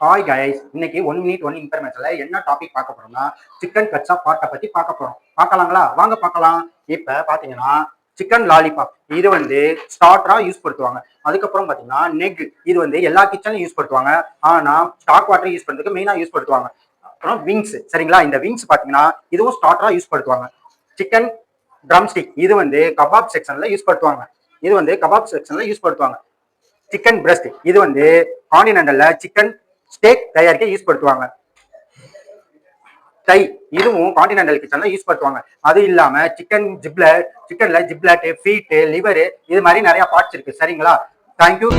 Hi guys, இன்னைக்கு 1 minute 1 இன்ஃபர்மேஷன்ல என்ன topic பார்க்க போறோம்னா சிக்கன் கட்சா பாட்டை பத்தி பார்க்க போறோம். பார்க்கலாங்களா? வாங்க பார்க்கலாம். இப்ப பாத்தீங்கன்னா சிக்கன் லாலிபாப் இது வந்து ஸ்டார்டரா யூஸ் படுத்துவாங்க. அதுக்கப்புறம் பாத்தீங்கன்னா நெக் இது வந்து எல்லா கிச்சன்லயும் யூஸ் படுத்துவாங்க. ஆனா ஸ்டாக் வாட்டர் யூஸ் பண்றதுக்கு மெயினா யூஸ் படுத்துவாங்க. அப்புறம் விங்ஸ், சரிங்களா? இந்த விங்ஸ் பாத்தீங்கன்னா இதுவும் ஸ்டார்டரா யூஸ் படுத்துவாங்க. சிக்கன் ட்ரம் ஸ்டிக் இது வந்து கபாப் செக்ஷன்ல யூஸ் படுத்துவாங்க. சிக்கன் பிரஸ்ட் இது வந்து கான்டினென்டல்ல சிக்கன் ஸ்டேக் தயாரிக்க யூஸ் படுத்துவாங்க. டை இதுவும் கான்டினென்டல் கிச்சன்ல யூஸ் படுத்துவாங்க. அது இல்லாம சிக்கன்ல ஜிப்லட், ஃபீட், லிவர் இது மாதிரி நிறைய பார்ட்ஸ் இருக்கு. சரிங்களா? தேங்க்யூ.